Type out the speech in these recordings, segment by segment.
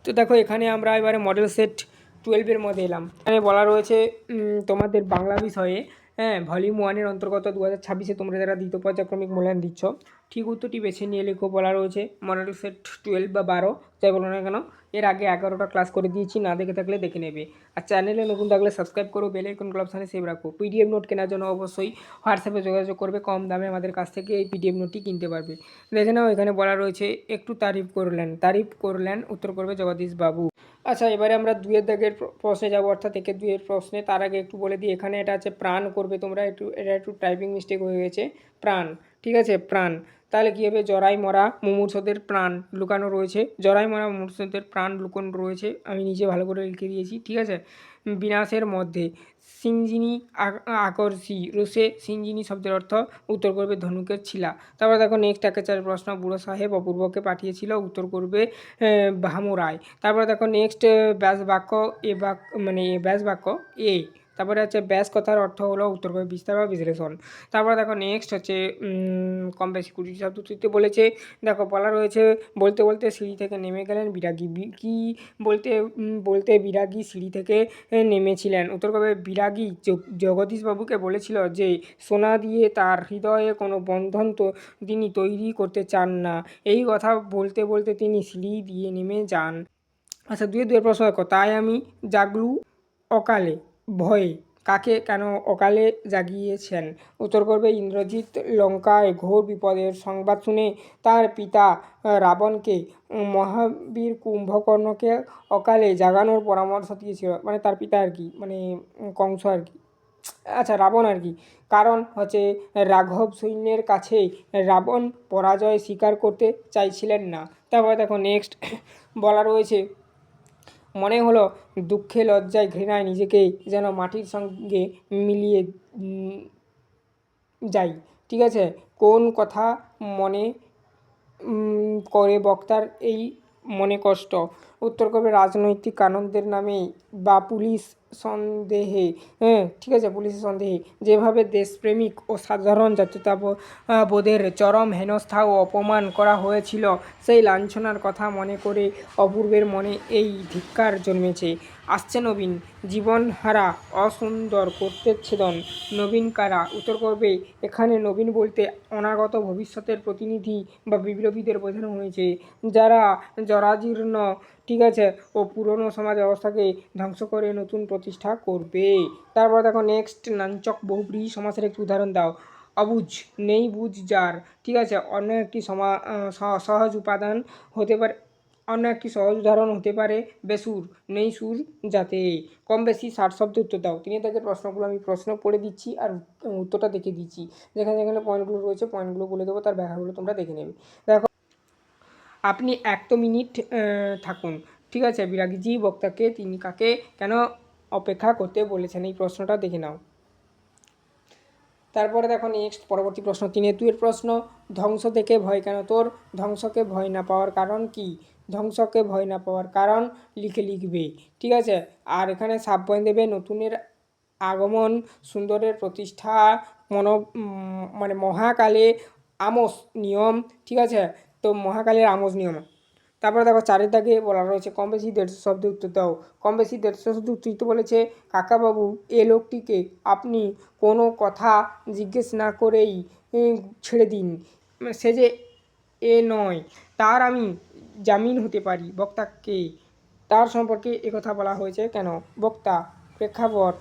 তো দেখো এখানে আমরা এবারে মডেল সেট 12-এর মধ্যে এলাম। এখানে বলা রয়েছে তোমাদের বাংলা বিষয়ে ভলিউম 1-এর অন্তর্গত 2026-এ তোমরা যারা দ্বিতীয় পর্যায়ক্রমিক মূল্যায়ন দিচ্ছ ঠিক উত্তরটি বেছে নিয়ে লেখো বলা রয়েছে। মডেল সেট 12 বা 12 যাই বলো না কেন, এর আগে 11টা ক্লাস করে দিয়েছি, না দেখে থাকলে দেখে নেবে। আর চ্যানেলে নতুন থাকলে সাবস্ক্রাইব করো, বেল আইকন অপশানে সেভ রাখো। পিডিএফ নোট কেনার জন্য অবশ্যই হোয়াটসঅ্যাপে যোগাযোগ করবে, কম দামে আমাদের কাছ থেকে এই পিডিএফ নোটটি কিনতে পারবে। দেখে নাও এখানে বলা রয়েছে একটু তারিফ করলেন উত্তর করবে জগদীশ বাবু। আচ্ছা, এবারে আমরা 2-এর দাগের প্রশ্নে যাবো, অর্থাৎ 2-এর প্রশ্নে। তার আগে একটু বলে দিই, এখানে এটা আছে প্রাণ করবে তোমরা, এটা একটু টাইপিং মিস্টেক হয়ে গেছে, প্রাণ, ঠিক আছে, প্রাণ। তাহলে কী হবে, জরাই মরা মুমূর্ষদের প্রাণ লুকানো রয়েছে, জরাই মরা মুমূর্ষদের প্রাণ লুকানো রয়েছে, আমি নিজে ভালো করে লিখে দিয়েছি, ঠিক আছে। বিনাশের মধ্যে সিঞ্জিনী আকর্ষী রুষে সিঞ্জিনী শব্দের অর্থ উত্তর করবে ধনুকের ছিলা। তারপর দেখো নেক্সট 1-4 প্রশ্ন, বুড়ো সাহেব অপূর্বকে পাঠিয়েছিল, উত্তর করবে ভামরায়। তারপরে দেখো নেক্সট ব্যাস বাক্য ব্যাস বাক্য এ। তারপরে হচ্ছে ব্যাস কথার অর্থ হলো উত্তর করবে বিস্তার বা বিশ্লেষণ। তারপরে দেখো নেক্সট হচ্ছে কম বেশি 20 শব্দ তৃতীয় বলেছে। দেখো বলা রয়েছে বলতে বলতে সিঁড়ি থেকে নেমে গেলেন বিরাগী। কি বলতে বলতে বিরাগী সিঁড়ি থেকে নেমেছিলেন, উত্তর করবে বিরাগী জগদীশবাবুকে বলেছিল যে সোনা দিয়ে তার হৃদয়ে কোনো বন্ধন তো তিনি তৈরি করতে চান না। এই কথা বলতে বলতে তিনি সিঁড়ি দিয়ে নেমে যান। আচ্ছা, 2-এর প্রশ্ন দেখো, তাই আমি জাগলু অকালে ভয়ে, কাকে কেন অকালে জাগিয়েছেন, উত্তর করবে ইন্দ্রজিৎ লঙ্কায় ঘোর বিপদের সংবাদ শুনে তার পিতা রাবণকে মহাবীর কুম্ভকর্ণকে অকালে জাগানোর পরামর্শ দিয়েছিল, মানে তার পিতা আর কি, মানে কংস আর কি, আচ্ছা রাবণ আর কি। কারণ হচ্ছে রাঘব সৈন্যের কাছে রাবণ পরাজয় স্বীকার করতে চাইছিলেন না। তারপরে দেখো নেক্সট বলা রয়েছে মনে হলো দুঃখে লজ্জায় ঘৃণায় নিজেকে যেন মাটির সঙ্গে মিলিয়ে যাই, ঠিক আছে। কোন কথা মনে করে বক্তার এই মনে কষ্ট, উত্তর করবে রাজনৈতিক আনন্দের নামে বা পুলিশ সন্দেহে, ঠিক আছে, পুলিশের সন্দেহে যেভাবে দেশপ্রেমিক ও সাধারণ জাতীয়তাবোধের চরম হেনস্থা ও অপমান করা হয়েছিল, সেই লাঞ্ছনার কথা মনে করে অপূর্বের মনে এই ধিক্কার জন্মেছে। আসছে নবীন, জীবনহারা অসুন্দর কর্তৃচ্ছেদন, নবীন কারা, উত্তর করবে এখানে নবীন বলতে অনাগত ভবিষ্যতের প্রতিনিধি বা বিপ্লবীদের বোঝানো হয়েছে, যারা জরাজীর্ণ, ঠিক আছে, ও পুরনো সমাজ ব্যবস্থাকে ধ্বংস করে নতুন প্রতিষ্ঠা করবে। তারপর দেখো নেক্সট নাঞ্চক বহুব্রীহি সমাসের একটি উদাহরণ দাও। অবুঝ নেই বুঝ যার, ঠিক আছে, অন্য একটি সহজ উপাদান হতে পারে, অন্য একটি সহজ উদাহরণ হতে পারে বেসুর নেই সুর যাতে। কম বেশি 60 শব্দ উত্তর দাও। 3 দাগের প্রশ্নগুলো আমি প্রশ্ন পড়ে দিচ্ছি আর উত্তরটা দেখে দিচ্ছি, যেখানে যেখানে পয়েন্টগুলো রয়েছে পয়েন্টগুলো বলে দেবো, তার ব্যাখ্যাগুলো তোমরা দেখে নেবে। দেখো, আপনি 1 মিনিট থাকুন, ঠিক আছে, বিরাগীজি বক্তাকে তিনি কাকে কেন অপেক্ষা করতে বলেছেন, এই প্রশ্নটা দেখে নাও। তারপরে দেখো নেক্সট পরবর্তী প্রশ্ন 3-2-এর প্রশ্ন, ধ্বংস থেকে ভয় কেন তোর, ধ্বংসকে ভয় না পাওয়ার কারণ কি, ধ্বংসকে ভয় না পাওয়ার কারণ লিখবে, ঠিক আছে। আর এখানে সাব পয়েন্ট দেবে নতুনের আগমন, সুন্দরের প্রতিষ্ঠা, মহাকালে আমোস নিয়ম, ঠিক আছে, তো মহাকালের আমোস নিয়ম। তারপরে দেখো 4-এর দাগে বলা রয়েছে কম বেশি 150 শব্দে উত্তর দাও। কম বেশি 150 শব্দে উত্তর বলেছে, কাকাবাবু এ লোকটিকে আপনি কোনো কথা জিজ্ঞেস না করেই ছেড়ে দিন, সে যে এ নয় তার আমি জামিন হতে পারি। বক্তা কে, তার সম্পর্কে একথা বলা হয়েছে কেন, বক্তা, প্রেক্ষাপট,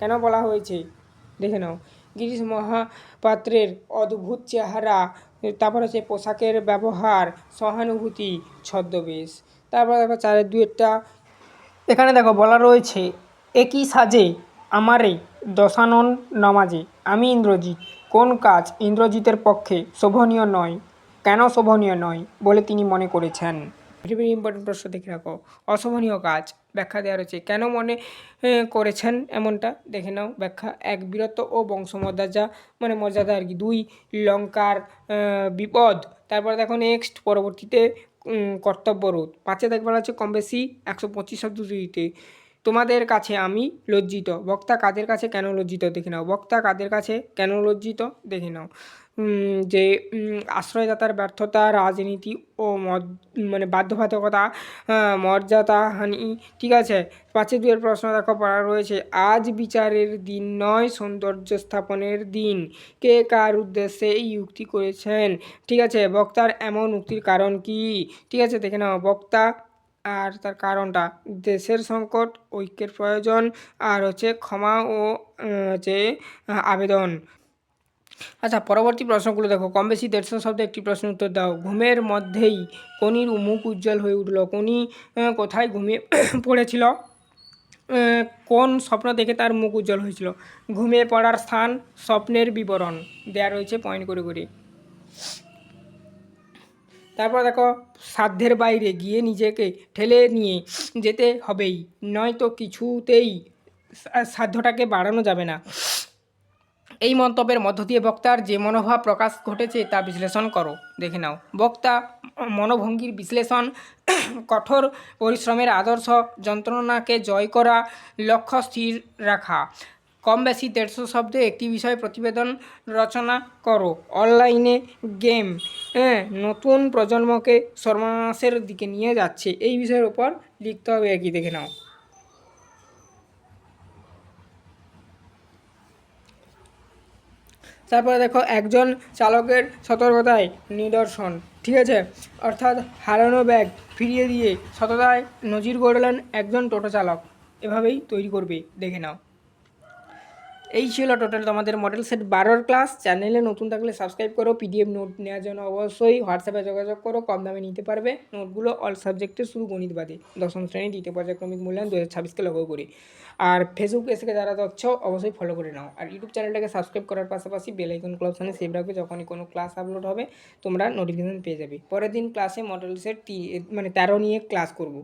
কেন বলা হয়েছে দেখে নাও। গিরিশ মহাপাত্রের অদ্ভুত চেহারা, তারপর হচ্ছে পোশাকের ব্যবহার, সহানুভূতি, ছদ্মবেশ। তারপর দেখো 4-2-টা এখানে দেখো বলা রয়েছে একই সাজে আমারে দশানন নমাজে, আমি ইন্দ্রজিৎ, কোন কাজ ইন্দ্রজিতের পক্ষে শোভনীয় নয়, কেন শোভনীয় নয় বলে তিনি মনে করেছেন। ভেরি ইম্পর্টেন্ট প্রশ্ন দেখে রাখো। অশোভনীয় কাজ ব্যাখ্যা দেওয়া রয়েছে, কেন মনে করেছেন এমনটা দেখে নাও ব্যাখ্যা। 1 বীরত্ব ও বংশমর্যাদা, মানে মর্যাদা আর কি। 2 লঙ্কার বিপদ। তারপরে দেখো নেক্সট পরবর্তীতে কর্তব্যরোধ। 5-এ দেখবার আছে কম বেশি 125 শব্দ দিতে, তোমাদের কাছে আমি লজ্জিত, বক্তা কাদের কাছে কেন লজ্জিত দেখে নাও, বক্তা কাদের কাছে কেন লজ্জিত দেখে নাও। যে আশ্রয়দাতার ব্যর্থতা, রাজনীতি ও মানে বাধ্যবাধকতা, মর্যাদাহানি, ঠিক আছে। 5-2 প্রশ্ন দেখো পড়া রয়েছে, আজ বিচারের দিন নয় সৌন্দর্য স্থাপনের দিন, কে কার উদ্দেশ্যে এই উক্তি করেছেন, ঠিক আছে। বক্তার এমন উক্তির কারণ কি, ঠিক আছে, দেখে নাও। বক্তা আর তার কারণটা, দেশের সংকট, ঐক্যের প্রয়োজন, আর হচ্ছে ক্ষমা ও হচ্ছে আবেদন। আচ্ছা, পরবর্তী প্রশ্নগুলো দেখো। কম বেশি 150 শব্দে একটি প্রশ্নের উত্তর দাও। ঘুমের মধ্যেই কোনির মুখ উজ্জ্বল হয়ে উঠল। কোনি কোথায় ঘুমিয়ে পড়েছিল? কোন স্বপ্ন দেখে তার মুখ উজ্জ্বল হয়েছিল? ঘুমিয়ে পড়ার স্থান, স্বপ্নের বিবরণ দেয়া রয়েছে পয়েন্ট করে করে। তারপর দেখো, সাধ্যের বাইরে গিয়ে নিজেকে ঠেলে নিয়ে যেতে হবেই, নয়তো কিছুতেই সাধ্যটাকে বাড়ানো যাবে না। এই মন্তব্যের মধ্য দিয়ে বক্তার যে মনোভাব প্রকাশ ঘটেছে তা বিশ্লেষণ করো, দেখে নাও। বক্তা মনোভঙ্গির বিশ্লেষণ, কঠোর পরিশ্রমের আদর্শ, যন্ত্রণাকে জয় করা, লক্ষ্য স্থির রাখা। কম বেশি 150 শব্দে একটি বিষয়ে প্রতিবেদন রচনা করো। অনলাইনে গেম নতুন প্রজন্মকে সর্বনাশের দিকে নিয়ে যাচ্ছে, এই বিষয়ের ওপর লিখতে হবে আর কি, দেখে নাও। তারপরে দেখো, একজন চালকের সতর্কতায় নিদর্শন, ঠিক আছে। অর্থাৎ হারানো ব্যাগ ফিরিয়ে দিয়ে সততায় নজির গড়লেন একজন টোটো চালক, এভাবেই তৈরি করবে, দেখে নাও। এই ছিল টোটাল তোমাদের মডেল সেট 12 ক্লাস। চ্যানেলে নতুন থাকলে সাবস্ক্রাইব করো। পিডিএফ নোট নেওয়ার জন্য অবশ্যই হোয়াটসঅ্যাপে যোগাযোগ করো, কম দামে নিতে পারবে নোটগুলো, অল সাবজেক্টের, শুধু গণিত বাদে। 10ম শ্রেণী দ্বিতীয় পর্যায়ক্রমিক মূল্যায়ন 2026কে লক্ষ্য করে। আর ফেসবুক পেজ থেকে যারা দেখছো অবশ্যই ফলো করে নাও। আর ইউটিউব চ্যানেলটাকে সাবস্ক্রাইব করার পাশাপাশি বেল আইকন অপশানে সেভ রাখবে, যখনই কোনো ক্লাস আপলোড হবে তোমরা নোটিফিকেশন পেয়ে যাবে। পরের দিন ক্লাসে মডেল সেট মানে 13 নিয়ে ক্লাস করব।